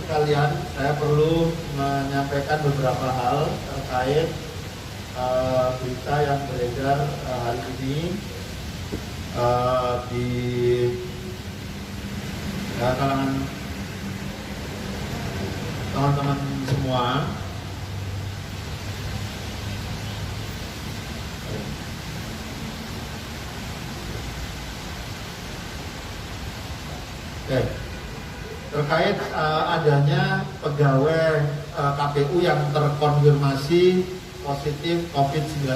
Sekalian, saya perlu menyampaikan beberapa hal terkait berita yang beredar hari ini di kalangan teman-teman semua. Oke. Terkait adanya pegawai KPU yang terkonfirmasi positif COVID-19.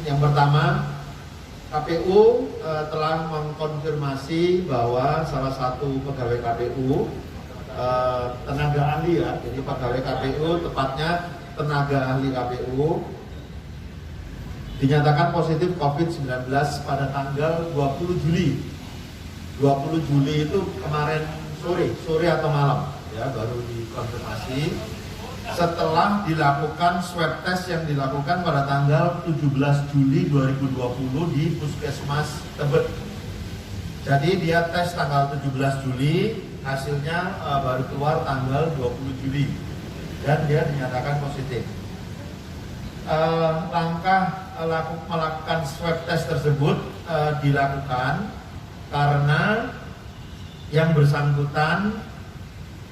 Yang pertama, KPU telah mengkonfirmasi bahwa salah satu pegawai KPU, tenaga ahli ya, jadi pegawai KPU tepatnya tenaga ahli KPU, dinyatakan positif COVID-19 pada tanggal 20 Juli. 20 Juli itu kemarin sore atau malam ya, baru dikonfirmasi setelah dilakukan swab test yang dilakukan pada tanggal 17 Juli 2020 di Puskesmas Tebet. Jadi dia tes tanggal 17 Juli, hasilnya baru keluar tanggal 20 Juli dan dia dinyatakan positif. Langkah melakukan swab test tersebut dilakukan karena yang bersangkutan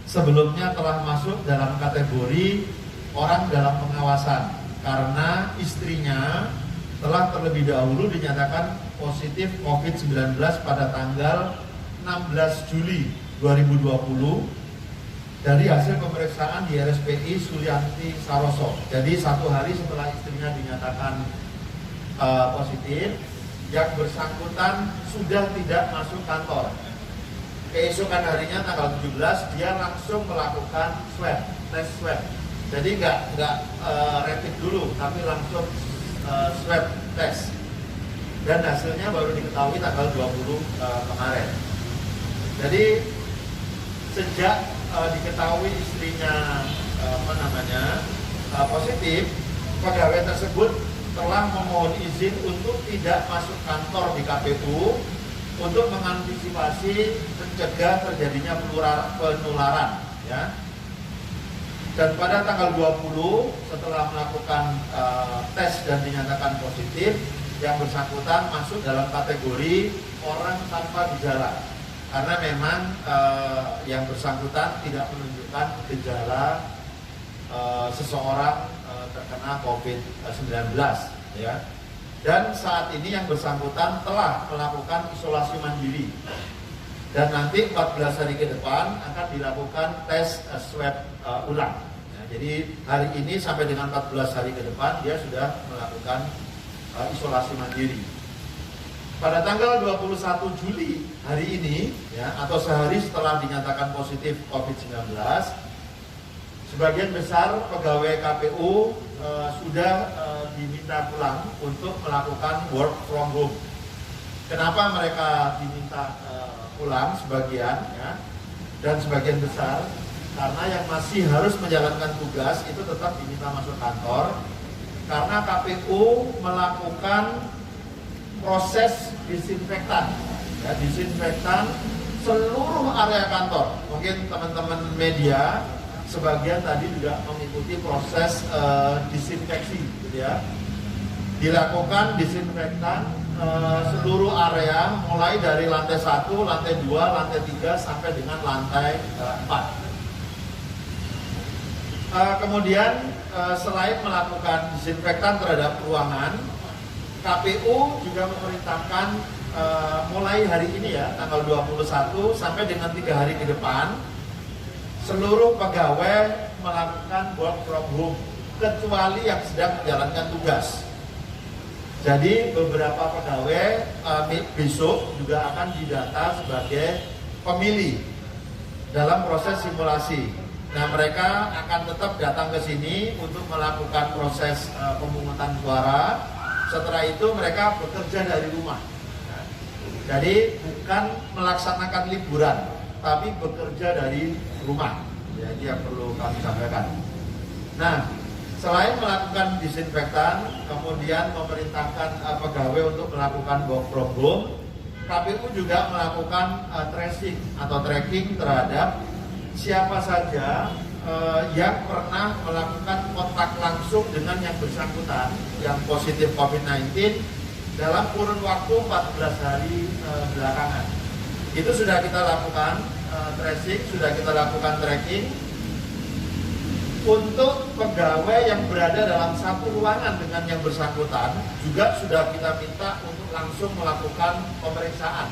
sebelumnya telah masuk dalam kategori orang dalam pengawasan karena istrinya telah terlebih dahulu dinyatakan positif COVID-19 pada tanggal 16 Juli 2020 dari hasil pemeriksaan di RSPI Sulianti Saroso. Jadi 1 hari setelah istrinya dinyatakan positif, yang bersangkutan sudah tidak masuk kantor. Keesokan harinya tanggal 17 dia langsung melakukan tes swab. Jadi nggak rapid dulu, tapi langsung swab test. Dan hasilnya baru diketahui tanggal 20 kemarin. Jadi sejak diketahui istrinya positif, pegawai tersebut telah memohon izin untuk tidak masuk kantor di KPU untuk mengantisipasi mencegah terjadinya penularan ya. Dan pada tanggal 20 setelah melakukan tes dan dinyatakan positif, yang bersangkutan masuk dalam kategori orang tanpa gejala karena memang yang bersangkutan tidak menunjukkan gejala seseorang terkena COVID-19 ya. Dan saat ini yang bersangkutan telah melakukan isolasi mandiri dan nanti 14 hari ke depan akan dilakukan tes swab ulang ya. Jadi hari ini sampai dengan 14 hari ke depan dia sudah melakukan isolasi mandiri. Pada tanggal 21 Juli hari ini ya, atau sehari setelah dinyatakan positif COVID-19, sebagian besar pegawai KPU sudah diminta pulang untuk melakukan work from home. Kenapa mereka diminta pulang sebagian ya, dan sebagian besar? Karena yang masih harus menjalankan tugas itu tetap diminta masuk kantor karena KPU melakukan proses disinfektan ya, disinfektan seluruh area kantor. Mungkin teman-teman media sebagian tadi juga mengikuti proses disinfeksi, gitu ya. Dilakukan disinfektan seluruh area mulai dari lantai 1, lantai 2, lantai 3 sampai dengan lantai 4. Kemudian selain melakukan disinfektan terhadap ruangan, KPU juga memerintahkan mulai hari ini ya, tanggal 21 sampai dengan 3 hari ke depan, seluruh pegawai melakukan work from home, kecuali yang sedang menjalankan tugas. Jadi beberapa pegawai besok juga akan didata sebagai pemilih dalam proses simulasi. Nah, mereka akan tetap datang ke sini untuk melakukan proses pemungutan suara. Setelah itu mereka bekerja dari rumah. Jadi bukan melaksanakan liburan, tapi bekerja dari rumah. Jadi yang perlu kami sampaikan. Nah, selain melakukan disinfektan, kemudian memerintahkan pegawai untuk melakukan work from home, KPU juga melakukan tracing atau tracking terhadap siapa saja yang pernah melakukan kontak langsung dengan yang bersangkutan yang positif COVID-19 dalam kurun waktu 14 hari belakangan. Itu sudah kita lakukan tracing, sudah kita lakukan tracking. Untuk pegawai yang berada dalam satu ruangan dengan yang bersangkutan juga sudah kita minta untuk langsung melakukan pemeriksaan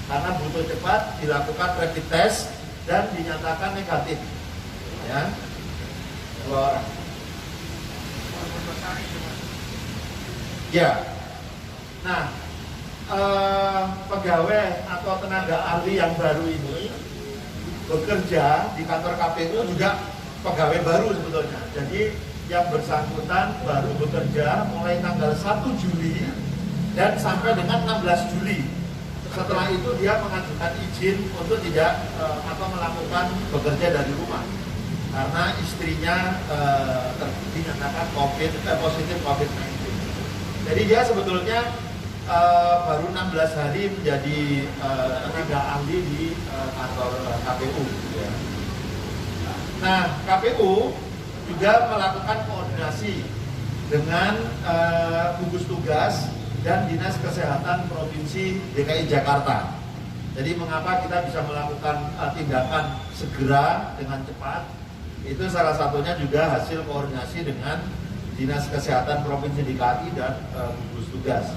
karena butuh cepat dilakukan rapid test dan dinyatakan negatif. Ya, 2 orang. Ya, nah pegawai atau tenaga ahli yang baru ini bekerja di kantor KPU juga pegawai baru sebetulnya. Jadi yang bersangkutan baru bekerja mulai tanggal 1 Juli dan sampai dengan 16 Juli. Setelah itu dia mengajukan izin untuk tidak melakukan bekerja dari rumah karena istrinya dinyatakan positif COVID-19. Jadi dia sebetulnya baru 16 hari menjadi tenaga ahli di kantor KPU. Ya. Nah, KPU juga melakukan koordinasi dengan gugus tugas dan Dinas Kesehatan Provinsi DKI Jakarta. Jadi mengapa kita bisa melakukan tindakan segera dengan cepat? Itu salah satunya juga hasil koordinasi dengan Dinas Kesehatan Provinsi DKI dan gugus tugas.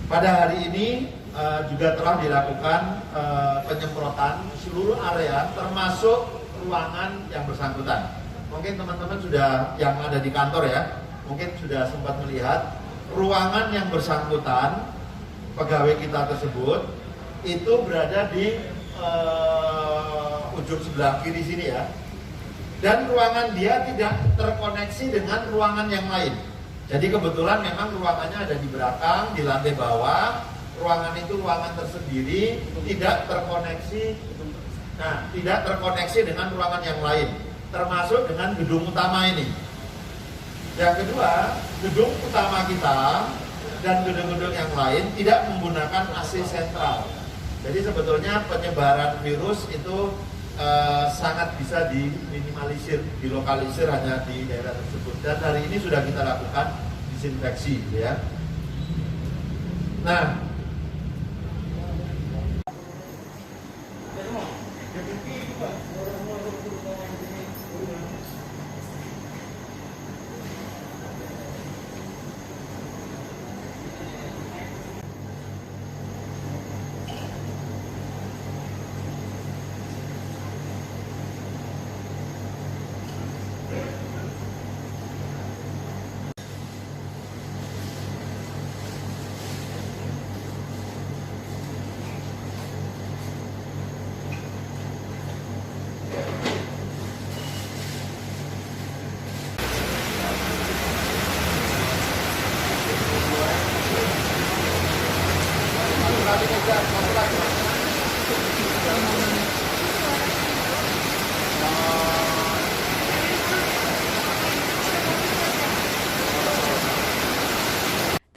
Pada hari ini juga telah dilakukan penyemprotan seluruh area termasuk ruangan yang bersangkutan. Mungkin teman-teman sudah yang ada di kantor ya, mungkin sudah sempat melihat ruangan yang bersangkutan pegawai kita tersebut itu berada di ujung sebelah kiri sini ya. Dan ruangan dia tidak terkoneksi dengan ruangan yang lain. Jadi kebetulan memang ruangannya ada di belakang, di lantai bawah. Ruangan itu ruangan tersendiri, tidak terkoneksi. Nah, tidak terkoneksi dengan ruangan yang lain, termasuk dengan gedung utama ini. Yang kedua, gedung utama kita dan gedung-gedung yang lain tidak menggunakan AC sentral. Jadi sebetulnya penyebaran virus itu sangat bisa diminimalisir, dilokalisir hanya di daerah tersebut. Dan hari ini sudah kita lakukan disinfeksi, ya. Nah,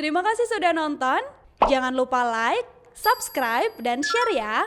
terima kasih sudah nonton. Jangan lupa like, subscribe, dan share ya.